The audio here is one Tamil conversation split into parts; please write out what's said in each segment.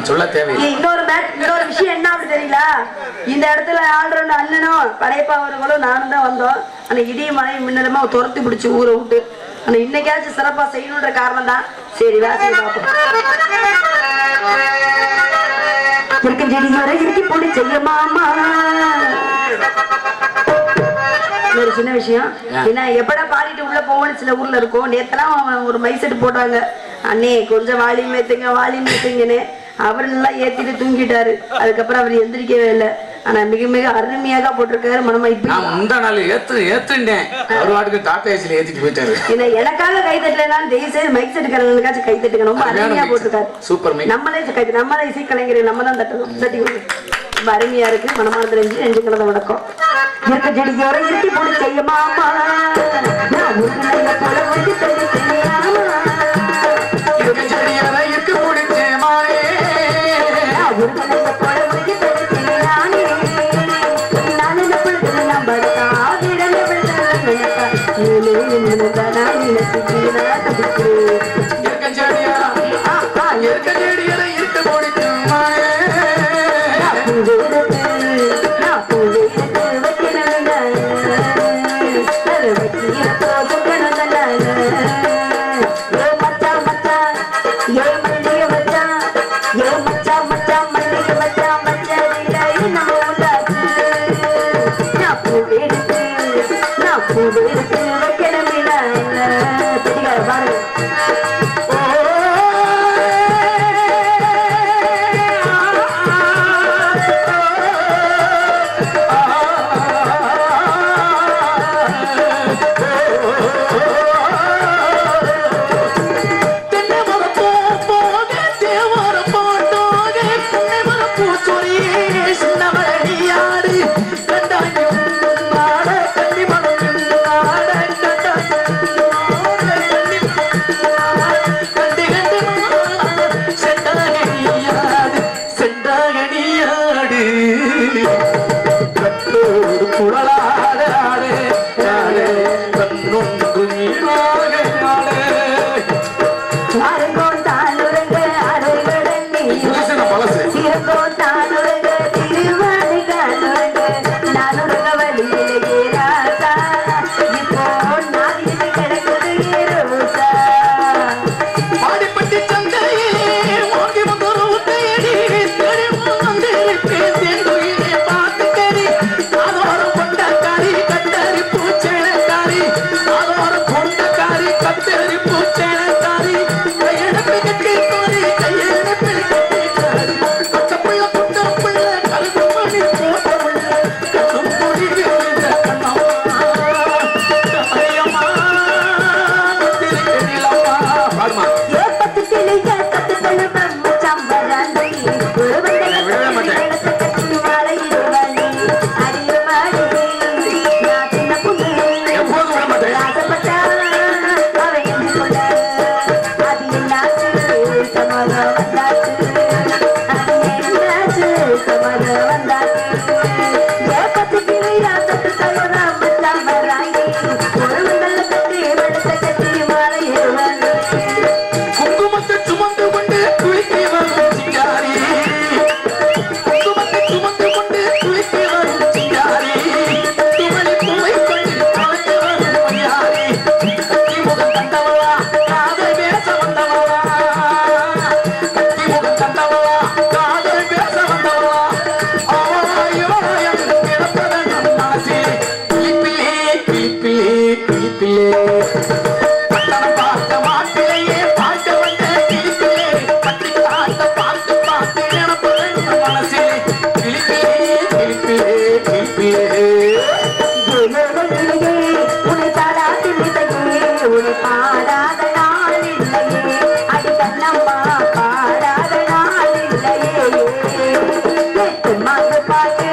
சொல்ல தேவையில்லை. இன்னொரு விஷயம் என்ன அப்படி தெரியல, இந்த இடத்துல ஆல்ரவுண்ட் அண்ணனும் படைப்பாவர்களும் நானும் தான் வந்தோம். ஆனா இடியும் மழையும் மின்னலுமா துரத்தி பிடிச்சி ஊரை விட்டு, ஆனா இன்னைக்காச்சும் சிறப்பா செய்யணுன்ற காரணம் தான். சரி வாசி இறுக்கி போடி செய்யமாமா. ஒரு சின்ன விஷயம் என்ன, எப்படா பாடிட்டு உள்ள போவோன்னு சில ஊர்ல இருக்கும். நேத்தெல்லாம் ஒரு மை செட்டு போட்டாங்க, அண்ணே கொஞ்சம் வாலியும் ஏத்துங்கன்னு. அவர் நல்லா ஏத்திட்டு தூங்கிட்டாரு. அதுக்கப்புறம் அவர் எந்திரிக்கவே இல்லை. ஆனா மிக மிக அருமையாக போட்டிருக்காரு. மனமா இப்ப முந்தா நாள் ஏத்துட்டேன், ஒரு வாட்டுக்கு டாட்டா ஏசில ஏத்திட்டு போயிட்டாரு. எனக்காக கை தட்டலாம், தயவு செய்து மைக் செட்டுக்காரங்களுக்காச்சும் கை தட்டுங்க. ரொம்ப அருமையா போட்டிருக்காரு. Super mic. நம்மளே இசை கலைஞர் நம்ம தான் தட்டணும். தட்டி ரொம்ப அருமையா இருக்கு. மனமான தெரிஞ்சு நெஞ்சு கிழந்த வணக்கம். இருக்க செடியோர இறுக்கி போடி செய்யமாமா. பாடாத நாள் இல்லையே. பாட்டு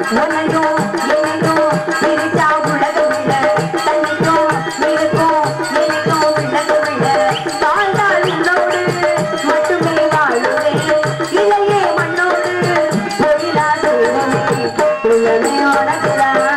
உன்னையும் என்னையும் பிரித்தா உலகம் இல்ல தன்னைக்கும் நீருக்கும் எனக்கும் விலகம் இல்ல வாழ்ந்தால் உன்னோடு மட்டுமே வாழுவேன் இலையே மண்ணோடு பொழிலா சொல்லுமே உள்ளமே உனக்குதான்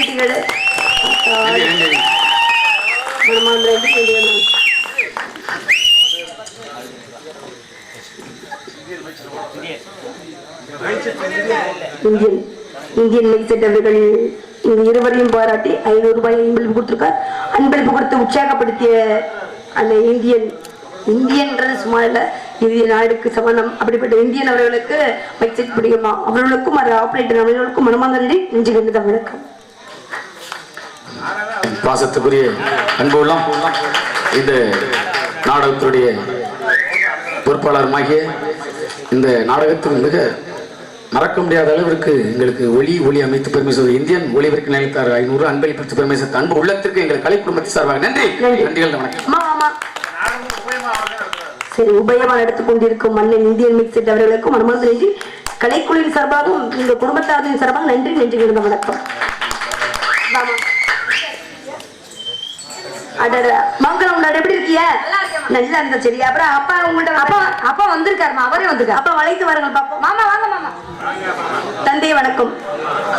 கரீட்டிகள் இந்தியன் மைசெட் அவர்கள் இந்த இருவரையும் பாராட்டி 500 ரூபாய் அன்பளிப்பு கொடுத்திருக்கார். அன்பளிப்பு கொடுத்து உற்சாகப்படுத்திய அந்த இந்தியன்றது சும்மா இல்ல, இந்திய நாடுக்கு சமணம் அப்படிப்பட்ட இந்தியன் அவர்களுக்கு மைசெட் பிடிக்குமா அவர்களுக்கும் ஆபரேட்டர் அவர்களுக்கும் மனமார்ந்த நெஞ்சு கண்டு வணக்கம். பாசத்துக்குரிய அன்பு உள்ளம் இந்த நாடகத்துடைய பொறுப்பாளருமாகிய இந்த நாடகத்தில் மிக மறக்க முடியாத அளவிற்கு எங்களுக்கு ஒளி அமைத்து பெருமை சொல்வது இந்தியன் ஒளிபரப்பு நிலையத்தார் 500 அன்பளிப்பு பெருமை சேர்த்த அன்பு உள்ளத்திற்கு எங்கள் கலை குடும்பத்தை சார்பாக நன்றி. நன்றிகள் வணக்கம். சரி, உபயமா எடுத்துக் கொண்டிருக்கும் மன்னன் இந்தியன் மிக்செட் அவர்களுக்கும் மனமார்ந்த நன்றி. கலைக்குழுவின் சார்பாகவும் இந்த குடும்பத்தாரின் சார்பாக நன்றி கிடந்த வணக்கம். மங்களம் எப்படி இருக்கிய? நல்லா இருந்தா சரி. அப்புறம் அப்பா உங்கள்ட்ட அப்பா வந்திருக்காருமா, அவரே வந்திருக்காரு. அப்பா வளைத்து வாருங்கள் பாப்போம். மாமா வாங்க மாமா. தந்தை வணக்கம்.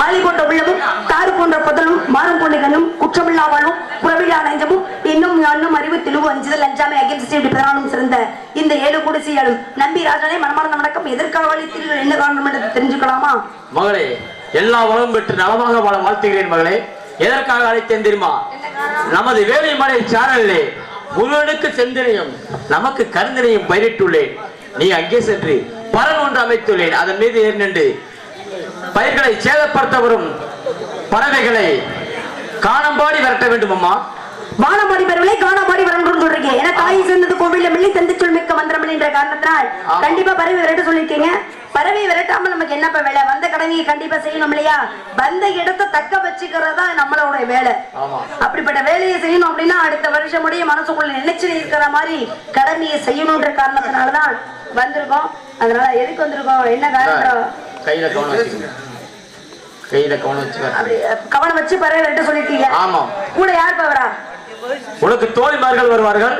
ஆளி போன்ற உள்ளமும் தாறு போன்ற புதலும் மாறும் போன்ற கண்ணும் குற்றமில்லா வாழ்வும் புறவில்லா நெஞ்சமும் இன்னும் அறிவு தெளிவு அஞ்சுதல் அஞ்சாமை அகிம்சை பதினாலும் சிறந்த இந்த 7 குடிசையாலும் நம்பி ராஜனே மனமார்ந்த வணக்கம். எதற்காக வழித்தீர்கள், என்ன காரணம் என்று தெரிஞ்சுக்கலாமா? மகளே, எல்லா வளம் பெற்று நலமாக வாழ வாழ்த்துகிறேன் மகளே. எதற்காக அழைத்தேன் தெரியுமா? நமது வேலை மலை சாரலே முருகனுக்கு செந்தனையும் நமக்கு கருந்தனையும் பயிரிட்டுள்ளேன். நீ அங்கே சென்று பலன் ஒன்று அமைத்துள்ளேன். அதன் மீது ஏறினண்டு பயிர்களை சேதப்படுத்த வரும் பறவைகளை காணம்பாடி விரட்ட வேண்டும். அம்மா, வானமாடி பறவைகளை காணாமாடி வரணும்னு சொல்றீங்க. ஏன்னா தாய் சேர்ந்தது கோவில மில்லி தந்தை சொல் மிக்க மந்திரம் என்ற காரணத்தினால் கண்டிப்பா பறவை விரட்ட சொல்லிருக்கீங்க. பறவை விரட்டாம நமக்கு என்னப்பா வேலை? வந்த கடமையை கண்டிப்பா செய்யணும் இல்லையா? வந்த இடத்தை தக்க வச்சுக்கிறதா நம்மளோட வேலை. அப்படிப்பட்ட வேலையை செய்யணும் அப்படின்னா அடுத்த வருஷம் முடிய மனசுக்குள்ள நினைச்சு இருக்கிற மாதிரி கடமையை செய்யணும்ன்ற காரணத்தினாலதான் வந்திருக்கோம். அதனால எதுக்கு வந்திருக்கோம், என்ன காரணம்? கையில கவனம் வச்சு பறவை விரட்ட சொல்லிருக்கீங்க. ஆமா. கூட யார் பவரா? உனக்கு தோழிமார்கள் வருவார்கள்,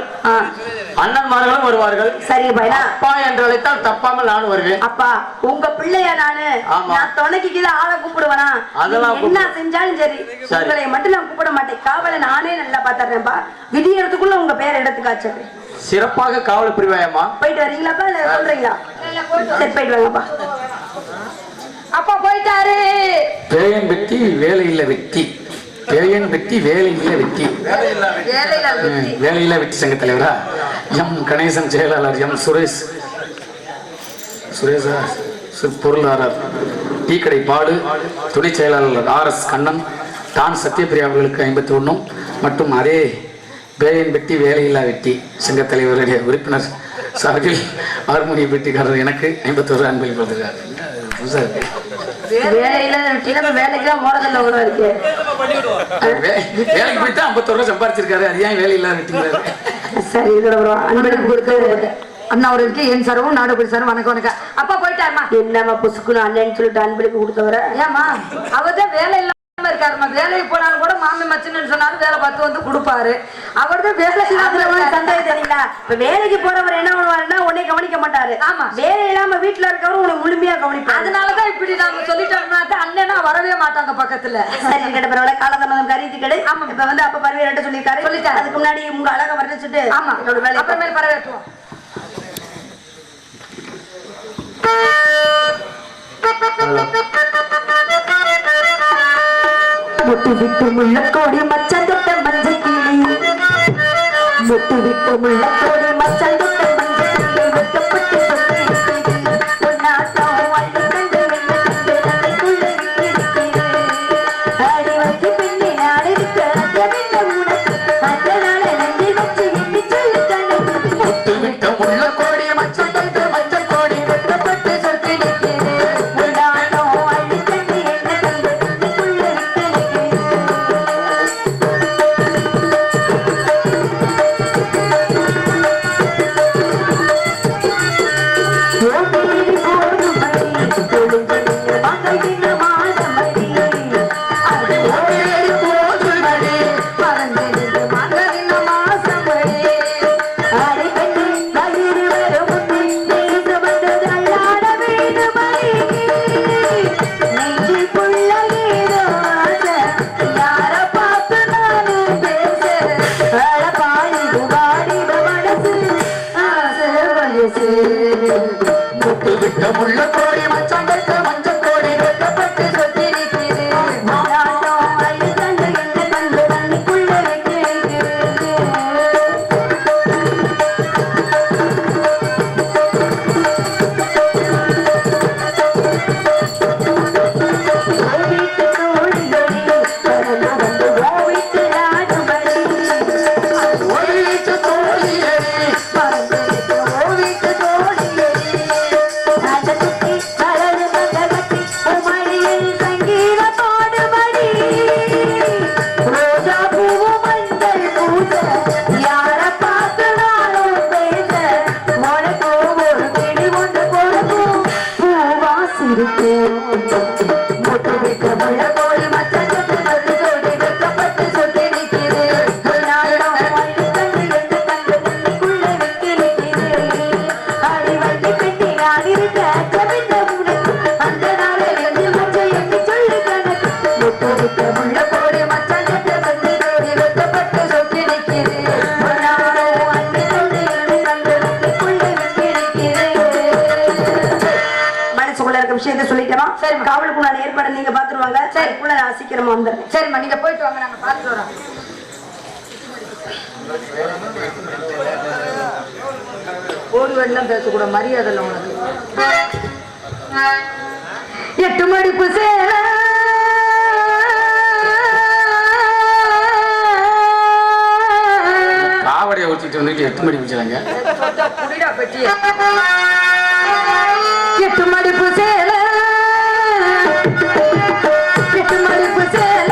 அண்ணன்மார்களும் வருவார்கள். சரி பையனா, அப்பா என்று அழைத்தால் தப்பாமல் நானும் வருவேன். அப்பா உங்க பிள்ளையா நானு? நான் துணைக்கு ஆளை கூப்பிடுவேனா? என்ன செஞ்சாலும் சரி, உங்களை மட்டும் நான் கூப்பிட மாட்டேன். காவலை நானே நல்லா பாத்துறேன்ப்பா. விடியறதுக்குள்ள உங்க பேர் எடுத்துக்காச்சு. சிறப்பாக காவல் புரிவாயம்மா. போயிட்டு வரீங்களாப்பா இல்ல சொல்றீங்களா? சரி போயிட்டு வாங்கப்பா. அப்பா போயிட்டாரு. பேயன் வெட்டி வேலையில்ல வெட்டி, பேயன் வெட்டி வேலையில்ல வெட்டி, வேலையில்ல வெட்டி சங்க தலைவரா எம் கணேசன், செயலாளர் எம் சுரேஷா பொருளாளர் டீ கடை பாடு, துணை செயலாளர் RS கண்ணன், தான் சத்யபிரியா அவர்களுக்கு 51 மற்றும் அதே பேயன் வெட்டி வேலையில்லா வெட்டி சங்க தலைவருடைய உறுப்பினர் சார்பில் ஹார்மோனிய பெட்டிக்காரர் எனக்கு 51 அன்பளிப்பதற்காக வேலைக்கெல்லாம் போறதில்ல கூட இருக்கு. வேலைக்கு போயிட்டு 51 ரூபாய் சம்பாதிச்சிருக்காரு. அது ஏன் வேலை இல்லாத வெட்டிங்கிறாரு? சரி, அன்பளிப்பு கொடுத்து அண்ணா அவருக்கு என் சாரும் நாடுபடி சாரும் வணக்கம். அப்பா போயிட்டாருமா. என்னம்மா புசுக்குன்னு அண்ணன்னு சொல்லிட்டு அன்பளிப்பு கொடுத்தவர? ஏமா அவர்தான் வேலை இல்லாம இருக்காருமா. வேலைக்கு போனாலும் கூட மாமி மச்சின்னு சொன்னாரு, வேலை பார்த்து வந்து கொடுப்பாரு. அவர்தான் வேலை இல்லாத சந்தேகம் தெரியுங்களா? இப்ப வேலைக்கு போறவர் என்ன பண்ணுவாருன்னா உன்னை கவனிக்க மாட்டாரு. ஆமா, வேலை இல்லாம வீட்டுல இருக்கவரும் உன்னை முழுமையா கவனிப்பாரு. அதனாலதான் இப்படி நாங்க சொல்லிட்டோம்னா அண்ணனா வரவே மாட்டாங்க பக்கத்துல. சரி கிட்ட பரவாயில்ல, காலதாமதம் கருதி கிடை. ஆமா, இப்ப வந்து அப்ப பறவை ரெண்டு சொல்லிட்டாரு. அதுக்கு முன்னாடி உங்க அழகா வர்ணிச்சுட்டு ஆமா என்னோட வேலை அப்புறமேல் பரவேற்றுவோம். முட்டு விட்டு முள்ளக்கோடி மச்சம் தொட்ட மஞ்சள் கிளி, முட்டு விட்டு முள்ளக்கோடி மச்சம் தொட்ட மஞ்சள் கிளி, வெட்டப்பட்டு ஆடி வைத்து பின்னி நாடிருக்க உனக்கு அதனால நன்றி வச்சு எண்ணி சொல்லு கணக்கு. முட்டு விட்டு முள்ளக்கோடி மச்சம் தொட்ட மஞ்சள் கோடி வெட்டப்பட்டு சொத்து உள்ள கோடி மச்சான் வைத்த மஞ்சள் கோடி வெட்டப்பட்டு சொத்தி நிற்கிறது. விஷயத்தை சொல்லிட்டோமா? சரி, காவலுக்கு நான் ஏற்பாடு நீங்க பாத்துருவாங்க. சரி, நான் சீக்கிரமா வந்துடுறேன். சரிம்மா, நீங்க போயிட்டு வாங்க, நாங்க பாத்துட்டு வரோம். ஓடி வெள்ளம் பேசக்கூட மரியாதை உனக்கு. 8 மடிப்பு சேர காவடியை ஊற்றிட்டு வந்துட்டு 8 மடி பிடிச்சாங்க. 8 மடிப்பு சேல 8 மடிப்பு சேல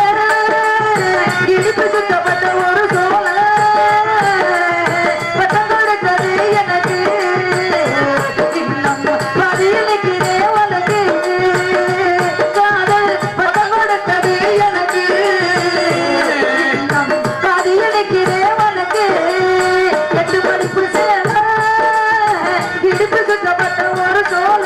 இடிப்பு சுத்தப்பட்ட ஒரு சோழ பட்டம் கொடுத்தது எனக்கு இன்னும் பதிலுக்கிறே உனக்கு காதல் பட்டம் கொடுத்தது எனக்கு இன்னும் பதிலுக்கிறே உனக்கு 8 மடிப்பு சேல இடிப்பு சுத்தப்பட்ட ஒரு சோழ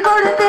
கொடுத்த